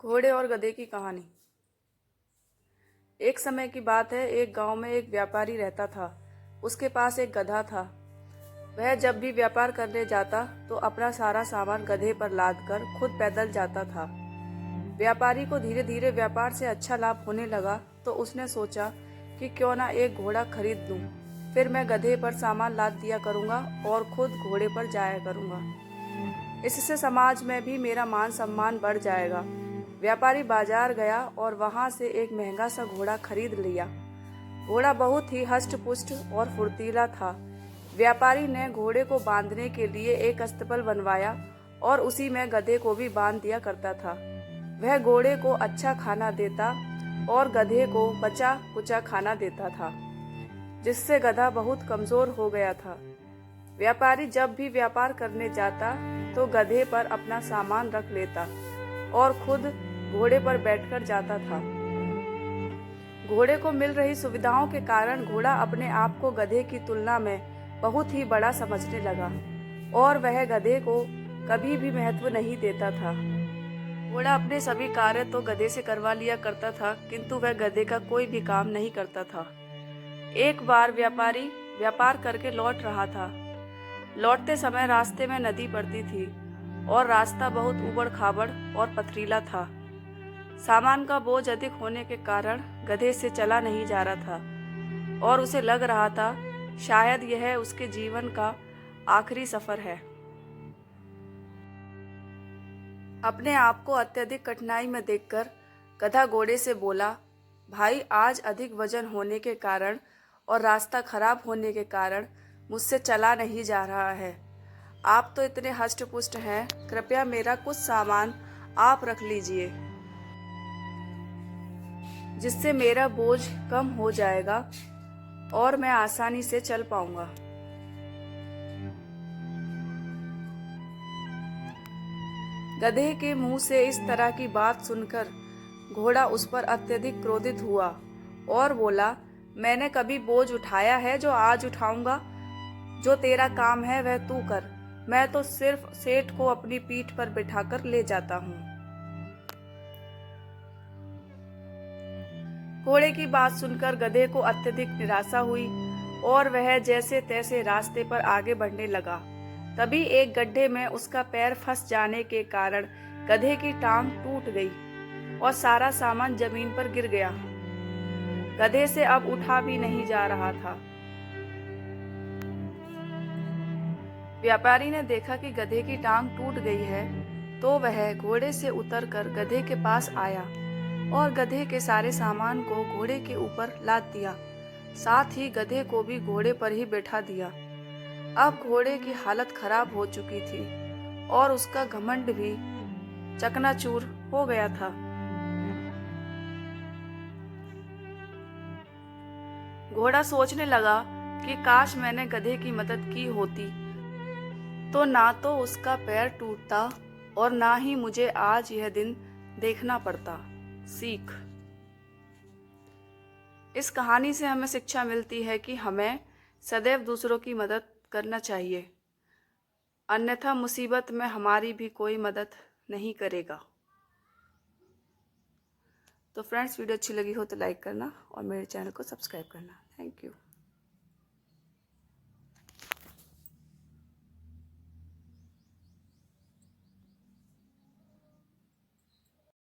घोड़े और गधे की कहानी। एक समय की बात है, एक गांव में एक व्यापारी रहता था। उसके पास एक गधा था। वह जब भी व्यापार करने जाता तो अपना सारा सामान गधे पर लादकर खुद पैदल जाता था। व्यापारी को धीरे धीरे व्यापार से अच्छा लाभ होने लगा तो उसने सोचा कि क्यों ना एक घोड़ा खरीद लूं। फिर मैं गधे पर सामान लाद दिया करूंगा और खुद घोड़े पर जाया करूंगा। इससे समाज में भी मेरा मान सम्मान बढ़ जाएगा। व्यापारी बाजार गया और वहां से एक महंगा सा घोड़ा खरीद लिया। घोड़ा बहुत ही हष्ट पुष्ट और फुर्तीला था। व्यापारी ने घोड़े को बांधने के लिए एक अस्तबल बनवाया और उसी में गधे को भी बांध दिया करता था। वह घोड़े को अच्छा खाना देता और गधे को बचा कुचा खाना देता था, जिससे गधा बहुत कमजोर हो गया था। व्यापारी जब भी व्यापार करने जाता तो गधे पर अपना सामान रख लेता और खुद घोड़े पर बैठकर जाता था। घोड़े को मिल रही सुविधाओं के कारण घोड़ा अपने आप को गधे की तुलना में बहुत ही बड़ा समझने लगा और वह गधे को कभी भी महत्व नहीं देता था। घोड़ा अपने सभी कार्य तो गधे से करवा लिया करता था, किंतु वह गधे का कोई भी काम नहीं करता था। एक बार व्यापारी व्यापार करके लौट रहा था। लौटते समय रास्ते में नदी पड़ती थी और रास्ता बहुत ऊबड़ खाबड़ और पथरीला था। सामान का बोझ अधिक होने के कारण गधे से चला नहीं जा रहा था और उसे लग रहा था शायद यह उसके जीवन का आखिरी सफर है। अपने आप को अत्यधिक कठिनाई में देखकर गधा घोड़े से बोला, भाई, आज अधिक वजन होने के कारण और रास्ता खराब होने के कारण मुझसे चला नहीं जा रहा है। आप तो इतने हष्ट पुष्ट हैं, कृपया मेरा कुछ सामान आप रख लीजिए, जिससे मेरा बोझ कम हो जाएगा और मैं आसानी से चल पाऊंगा। गधे के मुंह से इस तरह की बात सुनकर घोड़ा उस पर अत्यधिक क्रोधित हुआ और बोला, मैंने कभी बोझ उठाया है जो आज उठाऊंगा? जो तेरा काम है वह तू कर। मैं तो सिर्फ सेठ को अपनी पीठ पर बिठाकर ले जाता हूँ। घोड़े की बात सुनकर गधे को अत्यधिक निराशा हुई और वह जैसे तैसे रास्ते पर आगे बढ़ने लगा। तभी एक गड्ढे में उसका पैर फंस जाने के कारण गधे की टांग टूट गई और सारा सामान जमीन पर गिर गया। गधे से अब उठा भी नहीं जा रहा था। व्यापारी ने देखा कि गधे की टांग टूट गई है तो वह घोड़े से उतरकर गधे के पास आया और गधे के सारे सामान को घोड़े के ऊपर लाद दिया। साथ ही गधे को भी घोड़े पर ही बैठा दिया। अब घोड़े की हालत खराब हो चुकी थी और उसका घमंड भी चकनाचूर हो गया था। घोड़ा सोचने लगा कि काश मैंने गधे की मदद की होती तो ना तो उसका पैर टूटता और ना ही मुझे आज यह दिन देखना पड़ता। सीख। इस कहानी से हमें शिक्षा मिलती है कि हमें सदैव दूसरों की मदद करना चाहिए, अन्यथा मुसीबत में हमारी भी कोई मदद नहीं करेगा। तो फ्रेंड्स, वीडियो अच्छी लगी हो तो लाइक करना और मेरे चैनल को सब्सक्राइब करना। Thank you.